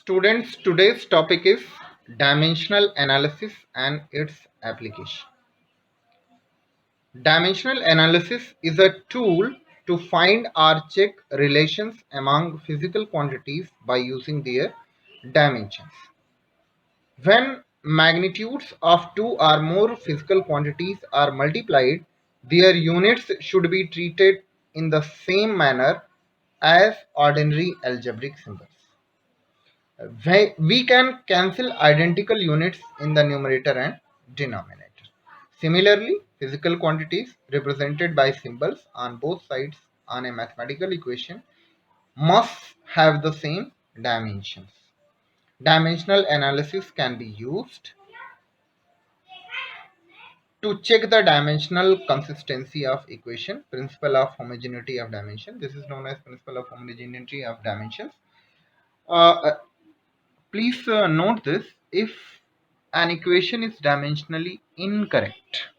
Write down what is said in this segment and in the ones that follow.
Students, today's topic is dimensional analysis and its application. Dimensional analysis is a tool to find or check relations among physical quantities by using their dimensions. When magnitudes of two or more physical quantities are multiplied, their units should be treated in the same manner as ordinary algebraic symbols. We can cancel identical units in the numerator and denominator. Similarly, physical quantities represented by symbols on both sides on a mathematical equation must have the same dimensions. Dimensional analysis can be used to check the dimensional consistency of equation, principle of homogeneity of dimension. This is known as principle of homogeneity of dimensions. Uh, Please note this: if an equation is dimensionally incorrect,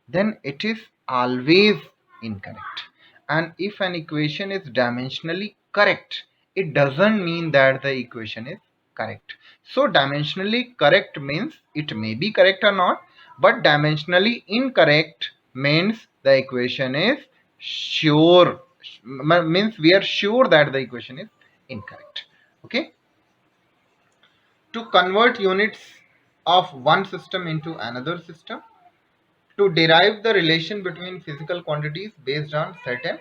then it is always incorrect. And if an equation is dimensionally correct, it doesn't mean that the equation is correct. So dimensionally correct means it may be correct or not, but dimensionally incorrect means the equation is sure, means we are sure that the equation is incorrect. Okay. To convert units of one system into another system, to derive the relation between physical quantities based on certain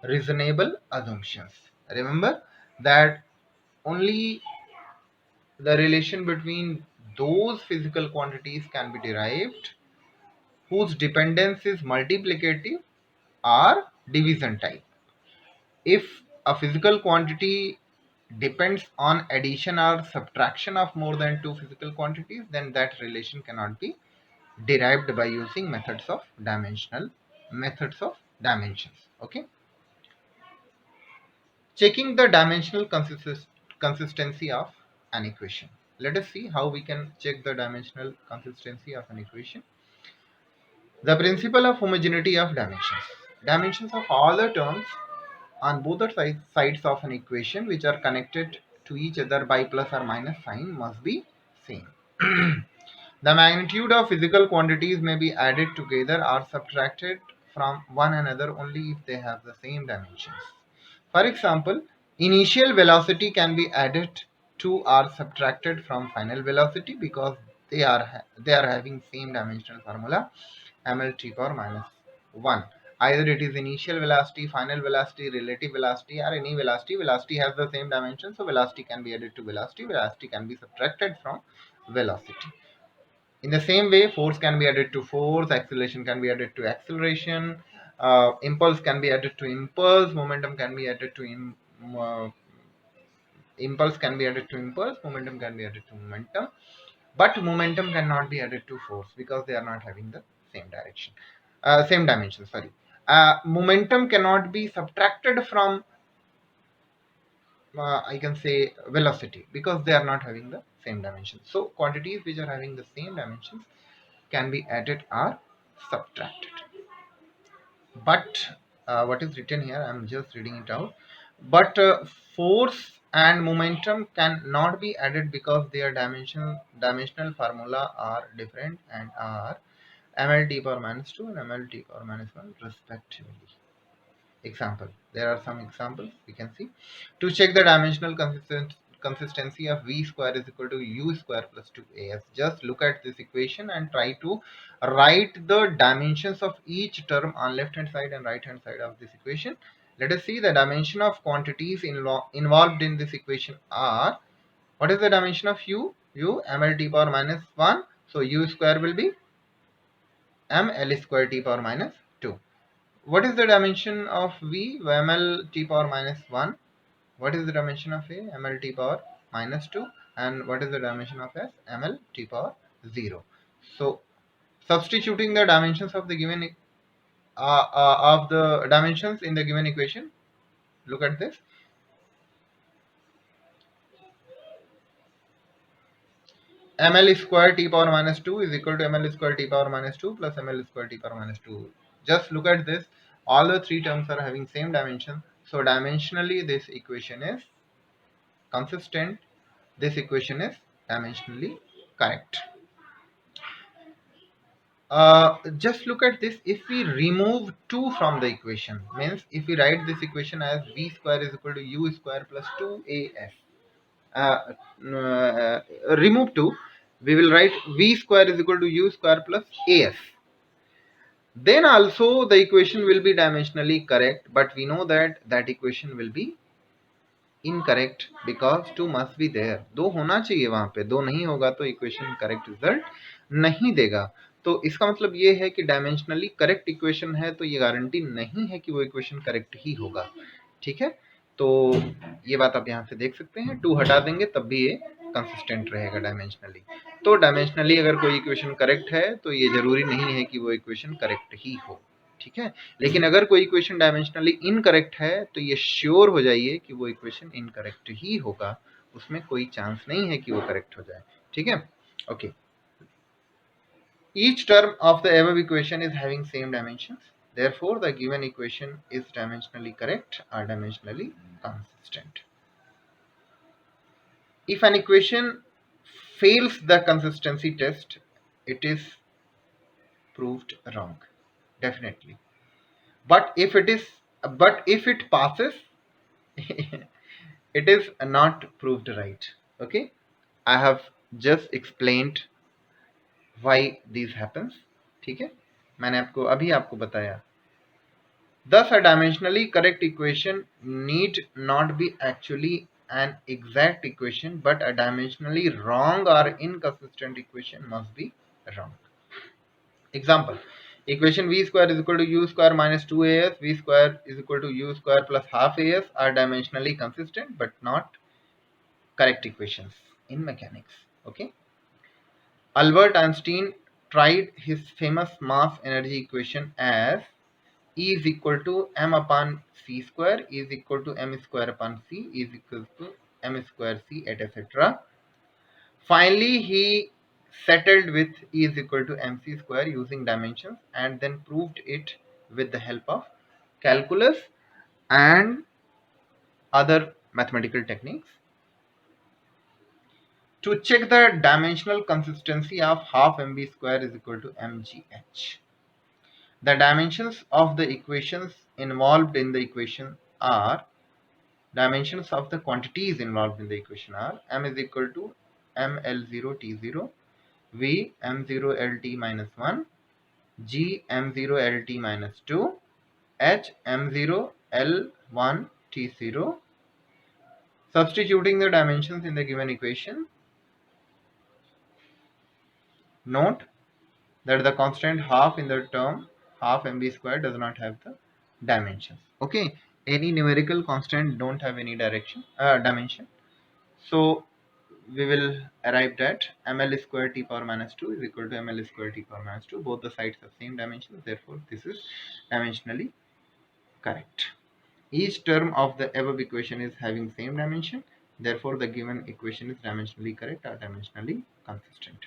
reasonable assumptions. Remember that only the relation between those physical quantities can be derived whose dependence is multiplicative or division type. If a physical quantity depends on addition or subtraction of more than two physical quantities, then that relation cannot be derived by using methods of dimensions. Okay. Checking the dimensional consistency of an equation. Let us see how we can check the dimensional consistency of an equation. The principle of homogeneity of dimensions. Dimensions of all the terms on both the sides of an equation which are connected to each other by plus or minus sign must be same. The magnitude of physical quantities may be added together or subtracted from one another only if they have the same dimensions. For example, initial velocity can be added to or subtracted from final velocity because they are having same dimensional formula ml t power minus 1. Either it is initial velocity, final velocity, relative velocity, or any velocity. Velocity has the same dimension, so velocity can be added to velocity. Velocity can be subtracted from velocity. In the same way, force can be added to force, acceleration can be added to acceleration, impulse can be added to impulse, momentum can be added to impulse can be added to impulse, momentum can be added to momentum, but momentum cannot be added to force because they are not having the same direction, same dimension. Sorry, momentum cannot be subtracted from I can say velocity because they are not having the same dimension. So quantities which are having the same dimensions can be added or subtracted. But what is written here, I'm just reading it out. But force and momentum cannot be added because their dimensional formula are different and are ml t power minus 2 and ml t power minus 1 respectively. Example, there are some examples we can see. To check the dimensional consistency of v square is equal to u square plus 2as, just look at this equation and try to write the dimensions of each term on left hand side and right hand side of this equation. Let us see the dimension of quantities involved in this equation are, what is the dimension of u ml t power minus 1, so u square will be ml square t power minus 2. What is the dimension of v? ml t power minus 1. What is the dimension of a? ml t power minus 2. And what is the dimension of s? ml t power 0. So substituting the dimensions of the given of the dimensions in the given equation, look at this. ml square t power minus 2 is equal to ml square t power minus 2 plus ml square t power minus 2. Just look at this. All the three terms are having same dimension. So dimensionally this equation is consistent this equation is dimensionally correct. Just look at this. If we remove 2 from the equation, means if we write this equation as v square is equal to u square plus 2as, remove 2, we will write v square is equal to u square plus as. Then also the equation will be dimensionally correct, but we know that that equation will be incorrect because 2 must be there. 2 होना चाहिए वहां पे, 2 नहीं होगा तो equation correct result नहीं देगा. तो इसका मतलब ये है कि डायमेंशनली करेक्ट इक्वेशन है तो ये गारंटी नहीं है कि वो इक्वेशन करेक्ट ही होगा. ठीक है, तो ये बात आप यहाँ से देख सकते हैं. 2 हटा देंगे तब भी ये कंसिस्टेंट रहेगा डायमेंशनली. तो डायमेंशनली अगर कोई इक्वेशन करेक्ट है तो ये जरूरी नहीं है कि वो इक्वेशन करेक्ट ही हो. ठीक है, लेकिन अगर कोई इक्वेशन डायमेंशनली इनकरेक्ट है तो ये श्योर हो जाइए कि वो इक्वेशन इनकरेक्ट ही होगा, उसमें कोई चांस नहीं है कि वो करेक्ट हो जाए. ठीक है, okay. Each term of the above equation is having same dimensions. Therefore, the given equation is dimensionally correct or dimensionally consistent. If an equation fails the consistency test, it is proved wrong, definitely. But if it passes, it is not proved right. Okay, I have just explained why this happens. ठीक है, मैंने आपको बताया. Thus, a dimensionally correct equation need not be actually an exact equation, but a dimensionally wrong or inconsistent equation must be wrong. Example: equation v square is equal to u square minus 2as, v square is equal to u square plus half as are dimensionally consistent but not correct equations in mechanics. Okay. Albert Einstein tried his famous mass energy equation as E is equal to m upon c square, E is equal to m square upon c, E is equal to m square c, etc. Finally, he settled with E is equal to mc square using dimensions and then proved it with the help of calculus and other mathematical techniques. To check the dimensional consistency of half mb square is equal to mgh. The dimensions of the equations involved in the equation are, dimensions of the quantities involved in the equation are m is equal to ml0 t0, v m0 lt minus 1, g m0 lt minus 2, h m0 l1 t0. Substituting the dimensions in the given equation, note that the constant half in the term half mb square does not have the dimensions. Okay, any numerical constant don't have any dimension. So we will arrive at ml square t power minus 2 is equal to ml square t power minus 2. Both the sides have same dimensions, therefore this is dimensionally correct. Each term of the above equation is having same dimension, therefore the given equation is dimensionally correct or dimensionally consistent.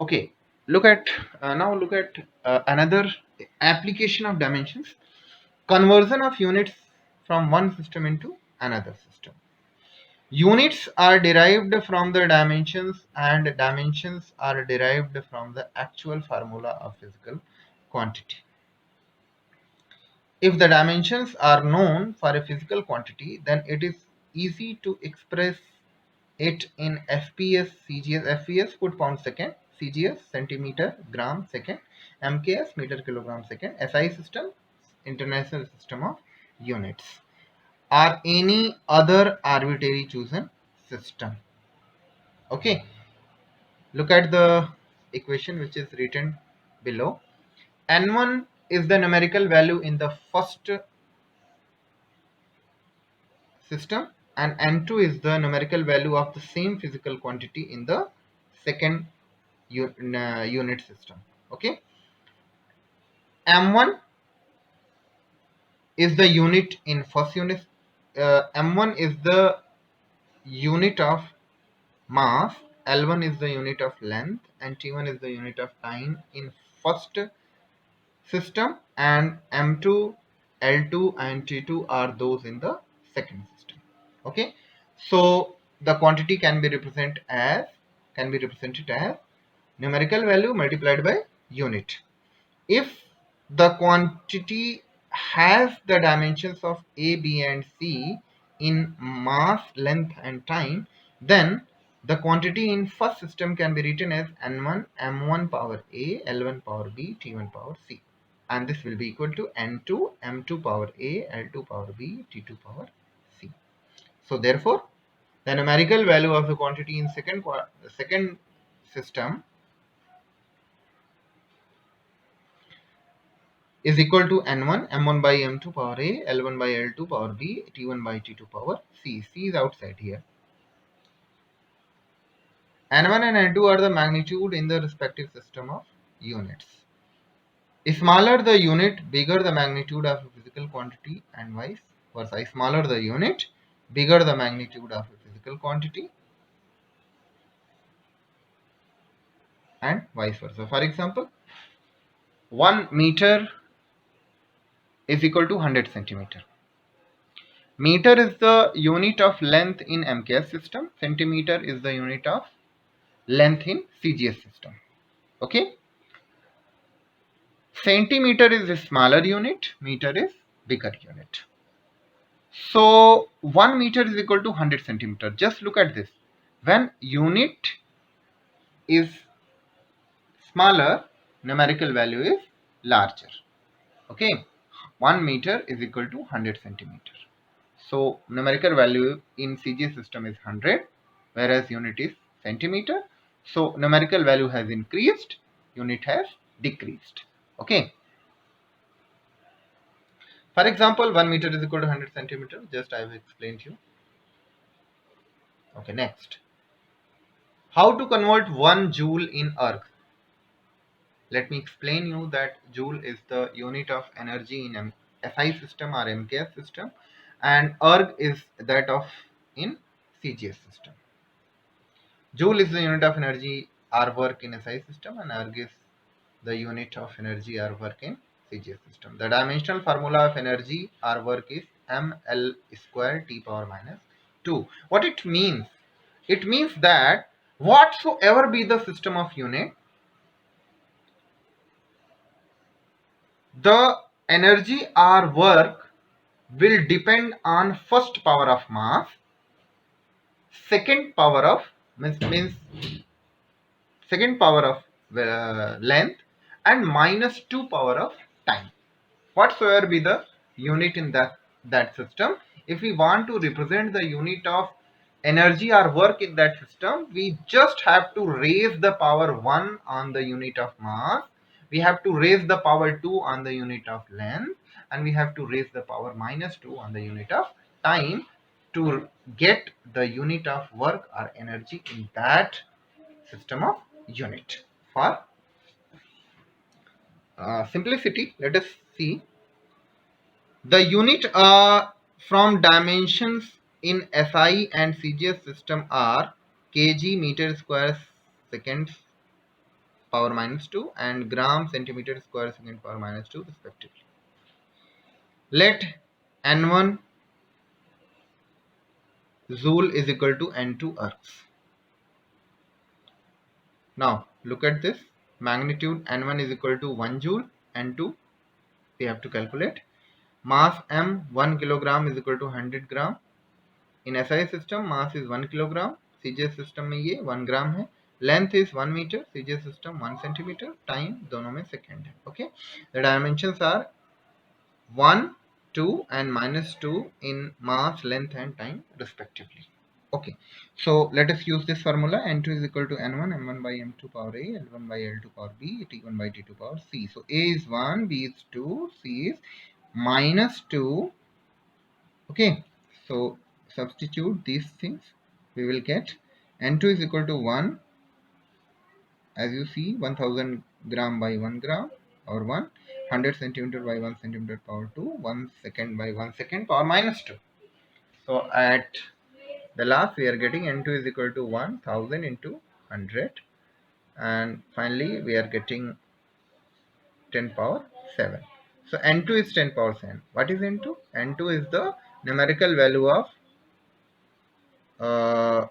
Okay, look at another application of dimensions: conversion of units from one system into another system. Units are derived from the dimensions and dimensions are derived from the actual formula of physical quantity. If the dimensions are known for a physical quantity, then it is easy to express it in FPS, CGS, FPS foot pound second, CGS centimeter gram second, MKS meter kilogram second, SI system, international system of units, or any other arbitrary chosen system. Okay, look at the equation which is written below. N1 is the numerical value in the first system and N2 is the numerical value of the same physical quantity in the second unit system. Okay, M1 is the unit in first unit. M1 is the unit of mass, L1 is the unit of length, and T1 is the unit of time in first system, and M2, L2 and T2 are those in the second system. Okay, so the quantity can be represented as numerical value multiplied by unit. If the quantity has the dimensions of A, B and C in mass, length and time, then the quantity in first system can be written as N1 M1 power A, L1 power B, T1 power C, and this will be equal to N2 M2 power A, L2 power B, T2 power C. So therefore the numerical value of the quantity in second system is equal to N1 M1 by M2 power A, L1 by L2 power B, T1 by T2 power C. C is outside here. N1 and N2 are the magnitude in the respective system of units. Smaller the unit, bigger the magnitude of a physical quantity, and vice versa. Smaller the unit, bigger the magnitude of a physical quantity, and vice versa. For example, 1 meter is equal to 100 centimeter. Meter is the unit of length in MKS system. Centimeter is the unit of length in CGS system. Okay. Centimeter is a smaller unit. Meter is bigger unit. So 1 meter is equal to 100 centimeter. Just look at this. When unit is smaller, numerical value is larger. Okay. 1 meter is equal to 100 centimeter. So numerical value in CGS system is 100, whereas unit is centimeter. So numerical value has increased, unit has decreased. Okay. For example, 1 meter is equal to 100 centimeter. Just I have explained to you. Okay, next. How to convert 1 joule in erg? Let me explain you that joule is the unit of energy in SI system or MKS system, and erg is that of in CGS system. Joule is the unit of energy or work in SI system, and erg is the unit of energy or work in CGS system. The dimensional formula of energy or work is ml square T power minus 2. What it means? It means that whatsoever be the system of unit, the energy or work will depend on first power of mass, second power of means second power of length, and minus 2 power of time. Whatsoever be the unit in that system, if we want to represent the unit of energy or work in that system, we just have to raise the power 1 on the unit of mass, we have to raise the power 2 on the unit of length, and we have to raise the power minus 2 on the unit of time to get the unit of work or energy in that system of unit. For simplicity, let us see the unit from dimensions in SI and CGS system are kg meter square seconds power minus 2 and gram centimeter square second power minus 2 respectively. Let N1 joule is equal to N2 ergs. Now look at this. Magnitude N1 is equal to 1 joule, N2 we have to calculate. Mass M 1 kilogram is equal to 100 gram. In SI system mass is 1 kilogram, CGS system में ये 1 ग्राम है. Length is 1 meter, CGS system 1 centimeter. Time दोनों में second है. Okay. The dimensions are 1, 2 and minus 2 in mass, length and time respectively. Okay. So let us use this formula. N2 is equal to N1 M1 by M2 power A, L1 by L2 power B, T1 by T2 power C. So A is 1, B is 2, C is minus 2. Okay. So substitute these things, we will get N2 is equal to 1, as you see 1000 gram by 1 gram or 100 centimeter by 1 centimeter power 2, 1 second by 1 second power minus 2. So at the last we are getting N2 is equal to 1000 into 100, and finally we are getting 10 power 7. So N2 is 10 power 7. What is N2? N2 is the numerical value of uh,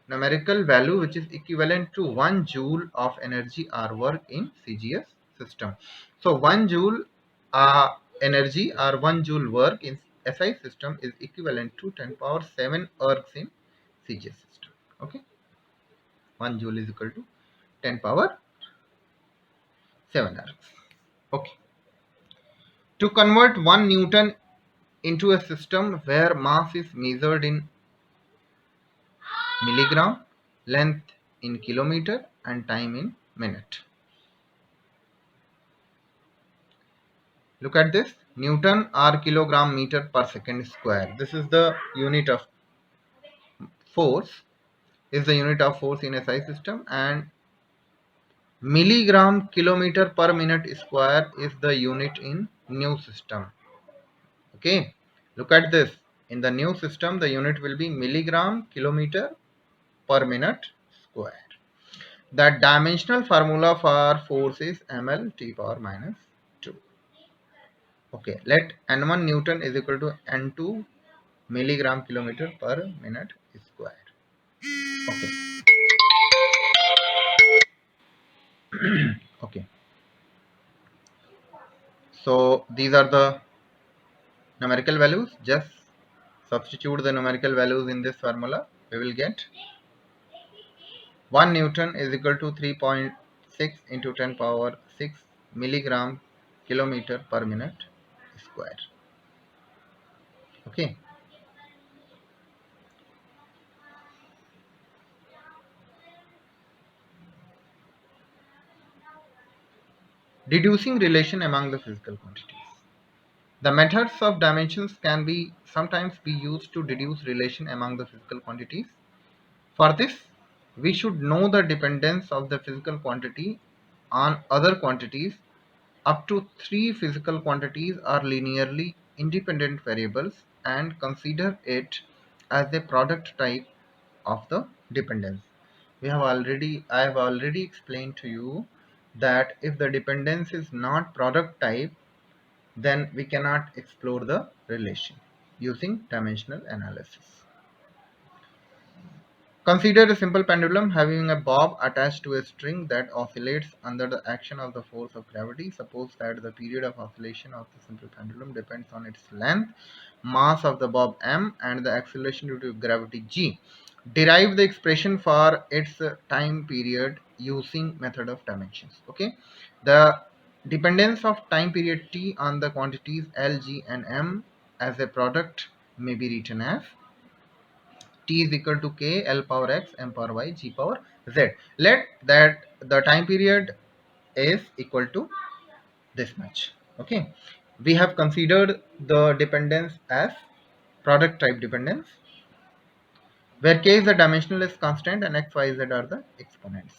numerical value which is equivalent to 1 joule of energy or work in CGS system. So 1 joule energy or 1 joule work in SI system is equivalent to 10 power 7 ergs in CGS system. Okay, 1 joule is equal to 10 power 7 ergs. Okay, to convert 1 Newton into a system where mass is measured in milligram, length in kilometer, and time in minute. Look at this, Newton or kilogram meter per second square. This is the unit of force, is the unit of force in SI system, and milligram kilometer per minute square is the unit in new system. Okay, look at this. In the new system, the unit will be milligram kilometer per minute square. The dimensional formula for force is ml t power minus 2. Okay, let n1 Newton is equal to n2 milligram kilometer per minute square. Okay. Okay. So these are the numerical values. Just substitute the numerical values in this formula. We will get 1 Newton is equal to 3.6 into 10 power 6 milligram kilometer per minute square. Okay. Deducing relation among the physical quantities. The methods of dimensions can be sometimes be used to deduce relation among the physical quantities. For this, we should know the dependence of the physical quantity on other quantities. Up to 3 physical quantities are linearly independent variables and consider it as a product type of the dependence. I have already explained to you that if the dependence is not product type, then we cannot explore the relation using dimensional analysis. Consider a simple pendulum having a bob attached to a string that oscillates under the action of the force of gravity. Suppose that the period of oscillation of the simple pendulum depends on its length, mass of the bob m, and the acceleration due to gravity g. Derive the expression for its time period using method of dimensions. Okay, the dependence of time period t on the quantities L, G, and m as a product may be written as t is equal to k L power x m power y g power z. Let that the time period is equal to this much. Okay, we have considered the dependence as product type dependence, where k is the dimensionless constant and x, y, z are the exponents.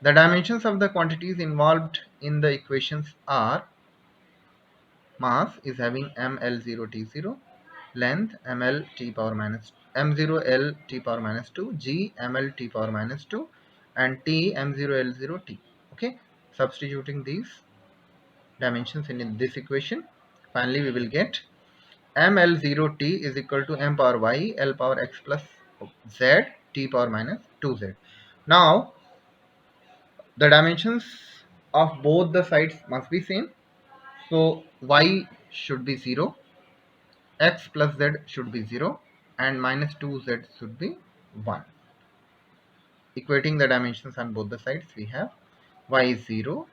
The dimensions of the quantities involved in the equations are: mass is having ml0 t0, length ml t power minus m0 l t power minus 2, g ml t power minus 2, and t m0 l0 t. Okay, substituting these dimensions in this equation, finally we will get ml0 t is equal to m power y l power x plus z t power minus 2z. Now the dimensions of both the sides must be same, so y should be 0, x plus z should be 0, and minus 2z should be 1. Equating the dimensions on both the sides, we have y is 0.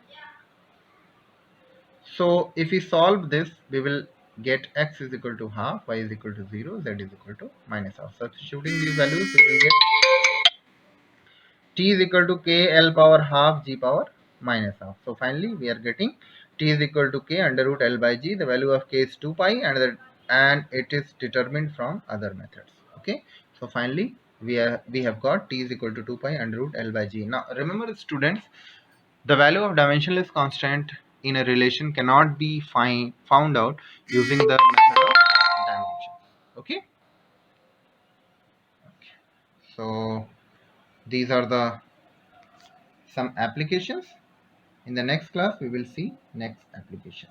So if we solve this, we will get x is equal to half, y is equal to 0, z is equal to minus half. Substituting these values, we will get t is equal to k L power half g power minus half. So finally we are getting t is equal to k under root L by g. The value of k is 2 pi, and it is determined from other methods. Okay, so finally we have got t is equal to 2 pi under root L by g. Now remember students, the value of dimensionless constant in a relation cannot be found out using the method of dimension. Okay, so these are the some applications. In the next class, we will see next application.